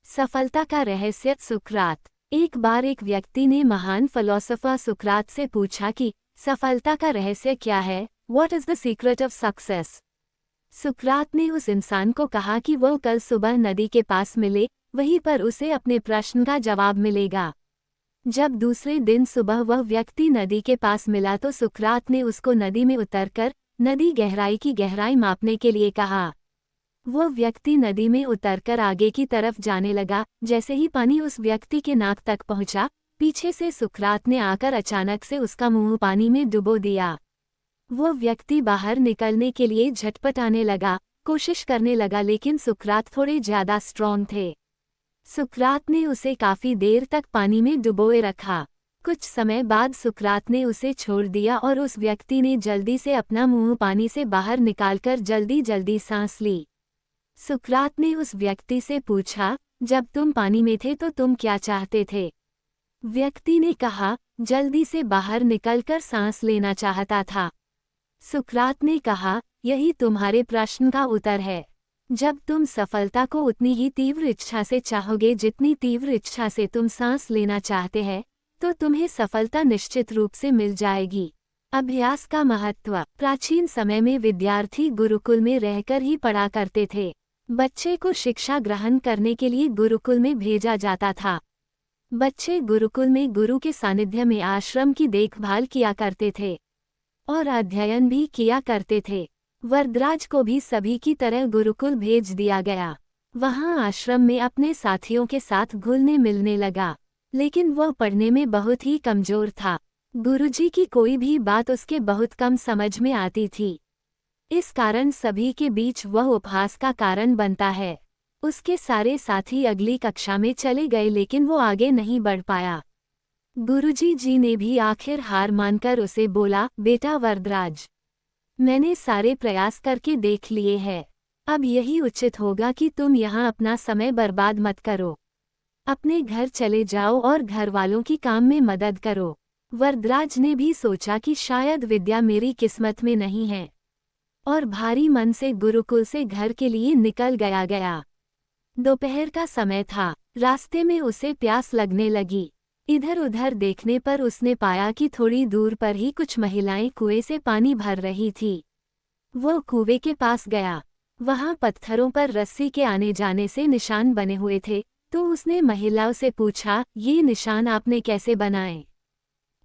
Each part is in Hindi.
सफलता का रहस्य। सुकरात। एक बार एक व्यक्ति ने महान फिलोसोफर सुकरात से पूछा कि सफलता का रहस्य क्या है, what is the secret of success. सुकरात ने उस इंसान को कहा कि वह कल सुबह नदी के पास मिले, वहीं पर उसे अपने प्रश्न का जवाब मिलेगा। जब दूसरे दिन सुबह वह व्यक्ति नदी के पास मिला तो सुकरात ने उसको नदी में उतरकर नदी गहराई की गहराई मापने के लिए कहा। वह व्यक्ति नदी में उतरकर आगे की तरफ जाने लगा। जैसे ही पानी उस व्यक्ति के नाक तक पहुंचा, पीछे से सुकरात ने आकर अचानक से उसका मुंह पानी में डुबो दिया। वह व्यक्ति बाहर निकलने के लिए झटपटाने लगा, कोशिश करने लगा, लेकिन सुकरात थोड़े ज्यादा स्ट्रॉन्ग थे। सुकरात ने उसे काफी देर तक पानी में डुबोए रखा। कुछ समय बाद सुकरात ने उसे छोड़ दिया और उस व्यक्ति ने जल्दी से अपना मुंह पानी से बाहर निकालकर जल्दी जल्दी सांस ली। सुकरात ने उस व्यक्ति से पूछा, जब तुम पानी में थे तो तुम क्या चाहते थे। व्यक्ति ने कहा, जल्दी से बाहर निकलकर सांस लेना चाहता था। सुकरात ने कहा, यही तुम्हारे प्रश्न का उत्तर है। जब तुम सफलता को उतनी ही तीव्र इच्छा से चाहोगे जितनी तीव्र इच्छा से तुम सांस लेना चाहते हैं, तो तुम्हें सफलता निश्चित रूप से मिल जाएगी। अभ्यास का महत्व। प्राचीन समय में विद्यार्थी गुरुकुल में रहकर ही पढ़ा करते थे। बच्चे को शिक्षा ग्रहण करने के लिए गुरुकुल में भेजा जाता था। बच्चे गुरुकुल में गुरु के सानिध्य में आश्रम की देखभाल किया करते थे और अध्ययन भी किया करते थे। वरदराज को भी सभी की तरह गुरुकुल भेज दिया गया। वहां आश्रम में अपने साथियों के साथ घुलने मिलने लगा, लेकिन वह पढ़ने में बहुत ही कमजोर था। गुरुजी की कोई भी बात उसके बहुत कम समझ में आती थी। इस कारण सभी के बीच वह उपहास का कारण बनता है। उसके सारे साथी अगली कक्षा में चले गए, लेकिन वो आगे नहीं बढ़ पाया। गुरुजी ने भी आखिर हार मानकर उसे बोला, बेटा वरदराज, मैंने सारे प्रयास करके देख लिए हैं। अब यही उचित होगा कि तुम यहाँ अपना समय बर्बाद मत करो। अपने घर चले जाओ और घर वालों की काम में मदद करो। वरदराज ने भी सोचा कि शायद विद्या मेरी किस्मत में नहीं है, और भारी मन से गुरुकुल से घर के लिए निकल गया। दोपहर का समय था। रास्ते में उसे प्यास लगने लगी। इधर उधर देखने पर उसने पाया कि थोड़ी दूर पर ही कुछ महिलाएं कुएं से पानी भर रही थी। वो कुएं के पास गया। वहां पत्थरों पर रस्सी के आने जाने से निशान बने हुए थे, तो उसने महिलाओं से पूछा, ये निशान आपने कैसे बनाए।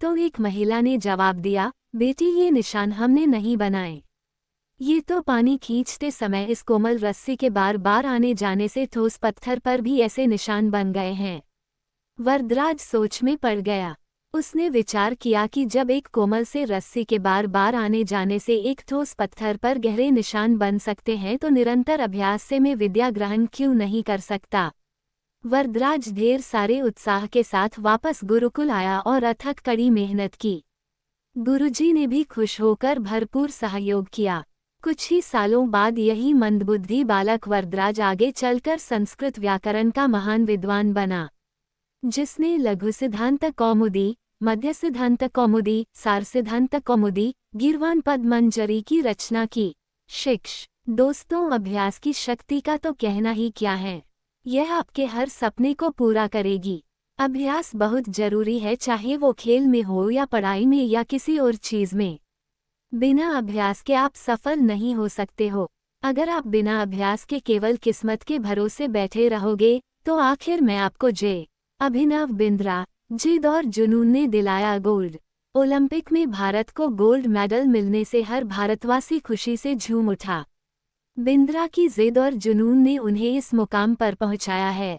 तो एक महिला ने जवाब दिया, बेटी, ये निशान हमने नहीं बनाए। ये तो पानी खींचते समय इस कोमल रस्सी के बार बार आने जाने से ठोस पत्थर पर भी ऐसे निशान बन गए हैं। वरदराज सोच में पड़ गया। उसने विचार किया कि जब एक कोमल से रस्सी के बार बार आने जाने से एक ठोस पत्थर पर गहरे निशान बन सकते हैं, तो निरंतर अभ्यास से मैं विद्या ग्रहण क्यों नहीं कर सकता। वरदराज ढेर सारे उत्साह के साथ वापस गुरुकुल आया और अथक कड़ी मेहनत की। गुरुजी ने भी खुश होकर भरपूर सहयोग किया। कुछ ही सालों बाद यही मंदबुद्धि बालक वरदराज आगे चलकर संस्कृत व्याकरण का महान विद्वान बना, जिसने लघु सिद्धांत कौमुदी, मध्य सिद्धांत कौमुदी, सार सिद्धांत कौमुदी, गीर्वाण पद्मंजरी की रचना की। शिक्ष। दोस्तों, अभ्यास की शक्ति का तो कहना ही क्या है। यह आपके हर सपने को पूरा करेगी। अभ्यास बहुत जरूरी है, चाहे वो खेल में हो या पढ़ाई में या किसी और चीज में। बिना अभ्यास के आप सफल नहीं हो सकते हो। अगर आप बिना अभ्यास के केवल किस्मत के भरोसे बैठे रहोगे, तो आखिर में आपको अभिनव बिंद्रा, जिद और जुनून ने दिलाया गोल्ड। ओलंपिक में भारत को गोल्ड मेडल मिलने से हर भारतवासी खुशी से झूम उठा। बिंद्रा की जिद और जुनून ने उन्हें इस मुकाम पर पहुंचाया है।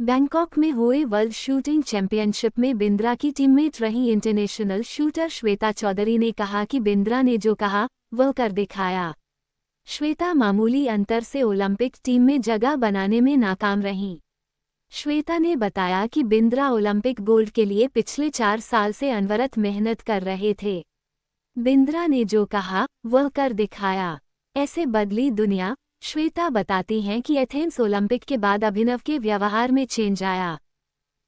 बैंकॉक में हुए वर्ल्ड शूटिंग चैंपियनशिप में बिंद्रा की टीममेट रही इंटरनेशनल शूटर श्वेता चौधरी ने कहा कि बिंद्रा ने जो कहा वह कर दिखाया। श्वेता मामूली अंतर से ओलंपिक टीम में जगह बनाने में नाकाम रहीं। श्वेता ने बताया कि बिंद्रा ओलंपिक गोल्ड के लिए पिछले 4 साल से अनवरत मेहनत कर रहे थे। बिंद्रा ने जो कहा वह कर दिखाया। ऐसे बदली दुनिया। श्वेता बताती हैं कि एथेंस ओलंपिक के बाद अभिनव के व्यवहार में चेंज आया।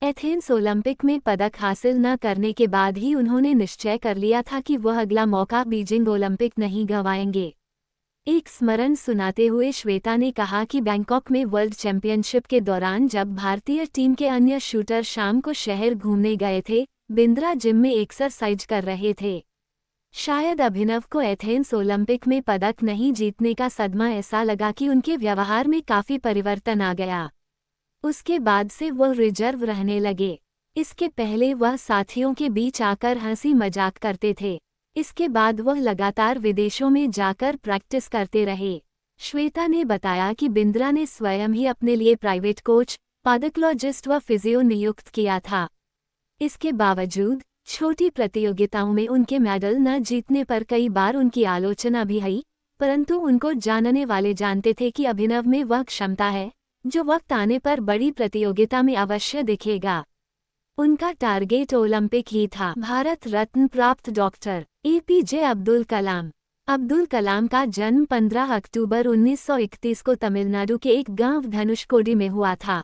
एथेंस ओलंपिक में पदक हासिल न करने के बाद ही उन्होंने निश्चय कर लिया था कि वह अगला मौका बीजिंग ओलंपिक नहीं गंवाएंगे। एक स्मरण सुनाते हुए श्वेता ने कहा कि बैंकॉक में वर्ल्ड चैंपियनशिप के दौरान जब भारतीय टीम के अन्य शूटर शाम को शहर घूमने गए थे, बिंद्रा जिम में एक्सरसाइज कर रहे थे। शायद अभिनव को एथेंस ओलंपिक में पदक नहीं जीतने का सदमा ऐसा लगा कि उनके व्यवहार में काफी परिवर्तन आ गया। उसके बाद से वह रिजर्व रहने लगे। इसके पहले वह साथियों के बीच आकर हंसी मजाक करते थे। इसके बाद वह लगातार विदेशों में जाकर प्रैक्टिस करते रहे। श्वेता ने बताया कि बिंद्रा ने स्वयं ही अपने लिए प्राइवेट कोच, पॉडोक्लॉजिस्ट व फिजियो नियुक्त किया था। इसके बावजूद छोटी प्रतियोगिताओं में उनके मेडल न जीतने पर कई बार उनकी आलोचना भी हुई, परंतु उनको जानने वाले जानते थे कि अभिनव में वह क्षमता है जो वक्त आने पर बड़ी प्रतियोगिता में अवश्य दिखेगा। उनका टारगेट ओलंपिक ही था। भारत रत्न प्राप्त डॉक्टर APJ अब्दुल कलाम। अब्दुल कलाम का जन्म 15 अक्टूबर 1931 को तमिलनाडु के एक गांव धनुषकोडी में हुआ था।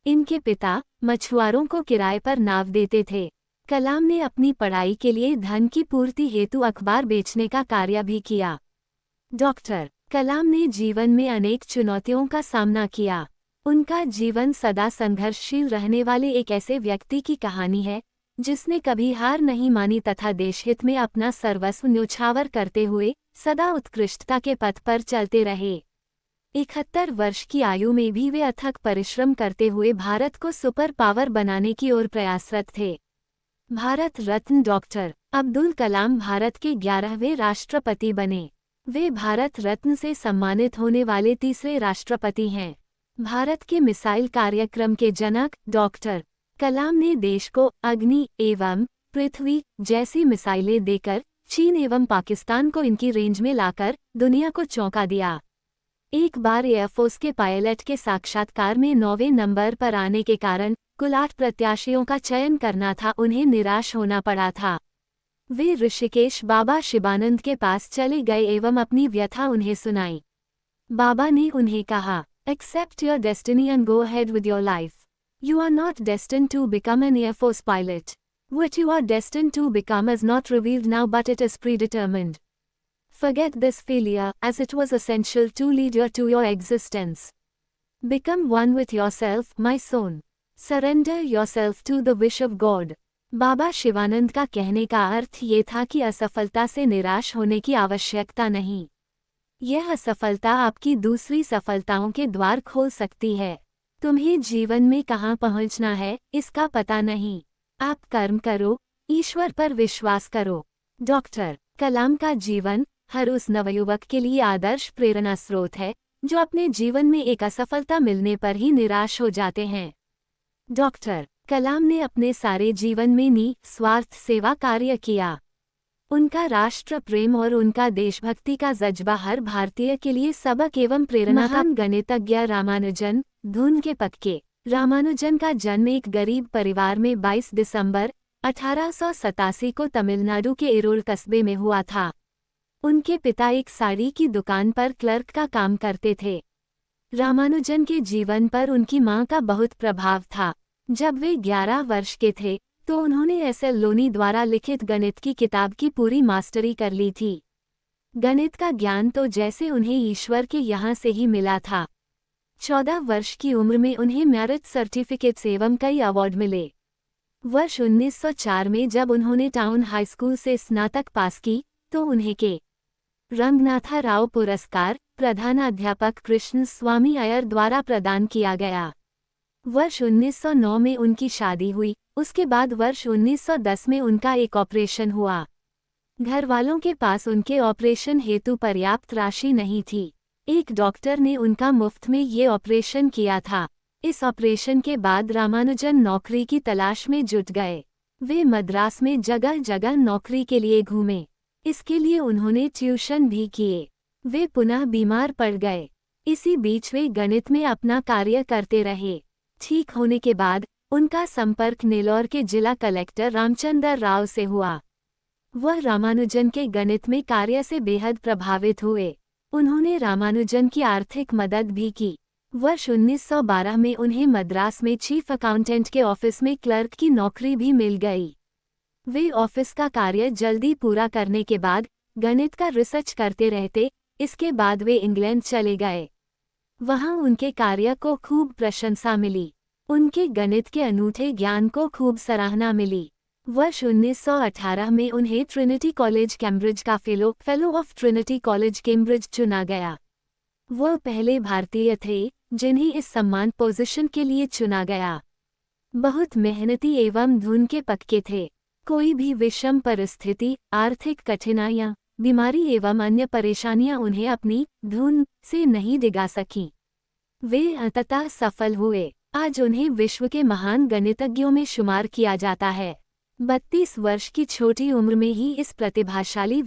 इनके पिता मछुआरों को किराए पर नाव देते थे। कलाम ने अपनी पढ़ाई के लिए धन की पूर्ति हेतु अखबार बेचने का कार्य भी किया। डॉक्टर कलाम ने जीवन में अनेक चुनौतियों का सामना किया। उनका जीवन सदा संघर्षशील रहने वाले एक ऐसे व्यक्ति की कहानी है जिसने कभी हार नहीं मानी तथा देशहित में अपना सर्वस्व न्योछावर करते हुए सदा उत्कृष्टता के पथ पर चलते रहे। 71 वर्ष की आयु में भी वे अथक परिश्रम करते हुए भारत को सुपर पावर बनाने की ओर प्रयासरत थे। भारत रत्न डॉक्टर अब्दुल कलाम भारत के 11वें राष्ट्रपति बने। वे भारत रत्न से सम्मानित होने वाले तीसरे राष्ट्रपति हैं। भारत के मिसाइल कार्यक्रम के जनक डॉक्टर कलाम ने देश को अग्नि एवं पृथ्वी जैसी मिसाइलें देकर चीन एवं पाकिस्तान को इनकी रेंज में लाकर दुनिया को चौंका दिया। एक बार एयरफोर्स के पायलट के साक्षात्कार में 9वें नंबर पर आने के कारण कुल 8 प्रत्याशियों का चयन करना था, उन्हें निराश होना पड़ा था। वे ऋषिकेश बाबा शिवानंद के पास चले गए एवं अपनी व्यथा उन्हें सुनाई। बाबा ने उन्हें कहा, Accept your destiny and go ahead with your life. You are not destined to become an Air Force pilot. What you are destined to become is not revealed now, but it is predetermined. Forget this failure, as it was essential to lead you to your existence. Become one with yourself, my son. Surrender yourself to the wish of God. बाबा शिवानंद का कहने का अर्थ ये था कि असफलता से निराश होने की आवश्यकता नहीं। यह असफलता आपकी दूसरी सफलताओं के द्वार खोल सकती है। तुम्हें जीवन में कहाँ पहुँचना है इसका पता नहीं। आप कर्म करो, ईश्वर पर विश्वास करो। डॉक्टर कलाम का जीवन हर उस नवयुवक के लिए आदर्श प्रेरणा स्रोत है जो अपने जीवन में एक असफलता मिलने पर ही निराश हो जाते हैं। डॉक्टर कलाम ने अपने सारे जीवन में निस्वार्थ सेवा कार्य किया। उनका राष्ट्र प्रेम और उनका देशभक्ति का जज्बा हर भारतीय के लिए सबक एवं प्रेरणा का। गणितज्ञ रामानुजन, धुन के पक्के। रामानुजन का जन्म एक गरीब परिवार में 22 दिसंबर 1887 को तमिलनाडु के इरोल कस्बे में हुआ था। उनके पिता एक साड़ी की दुकान पर क्लर्क का काम करते थे। रामानुजन के जीवन पर उनकी मां का बहुत प्रभाव था। जब वे 11 वर्ष के थे तो उन्होंने SL लोनी द्वारा लिखित गणित की किताब की पूरी मास्टरी कर ली थी। गणित का ज्ञान तो जैसे उन्हें ईश्वर के यहाँ से ही मिला था। 14 वर्ष की उम्र में उन्हें मेरिट सर्टिफिकेट्स एवं कई अवार्ड मिले। वर्ष 1904 में जब उन्होंने टाउन हाई स्कूल से स्नातक पास की तो उन्हें के रंगनाथा राव पुरस्कार प्रधानाध्यापक कृष्ण स्वामी अय्यर द्वारा प्रदान किया गया। वर्ष 1909 में उनकी शादी हुई। उसके बाद वर्ष 1910 में उनका एक ऑपरेशन हुआ। घर वालों के पास उनके ऑपरेशन हेतु पर्याप्त राशि नहीं थी। एक डॉक्टर ने उनका मुफ्त में ये ऑपरेशन किया था। इस ऑपरेशन के बाद रामानुजन नौकरी की तलाश में जुट गए। वे मद्रास में जगह जगह नौकरी के लिए घूमे। इसके लिए उन्होंने ट्यूशन भी किए। वे पुनः बीमार पड़ गए। इसी बीच वे गणित में अपना कार्य करते रहे। ठीक होने के बाद उनका संपर्क नेल्लोर के जिला कलेक्टर रामचंद्र राव से हुआ। वह रामानुजन के गणित में कार्य से बेहद प्रभावित हुए। उन्होंने रामानुजन की आर्थिक मदद भी की। वर्ष 1912 में उन्हें मद्रास में चीफ अकाउंटेंट के ऑफिस में क्लर्क की नौकरी भी मिल गई। वे ऑफिस का कार्य जल्दी पूरा करने के बाद गणित का रिसर्च करते रहते। इसके बाद वे इंग्लैंड चले गए। वहां उनके कार्य को खूब प्रशंसा मिली। उनके गणित के अनूठे ज्ञान को खूब सराहना मिली। वर्ष 1918 में उन्हें ट्रिनिटी कॉलेज कैम्ब्रिज का fellow of Trinity college Cambridge चुना गया। वो पहले भारतीय थे जिन्हें इस सम्मान पोजीशन के लिए चुना गया। बहुत मेहनती एवं धुन के पक्के थे। कोई भी विषम परिस्थिति, आर्थिक कठिनाइयां, बीमारी एवं अन्य परेशानियां उन्हें अपनी धुन से नहीं डिगा सकीं। वे अंततः सफल हुए। आज उन्हें विश्व के महान गणितज्ञों में शुमार किया जाता है। 32 वर्ष की छोटी उम्र में ही इस प्रतिभाशाली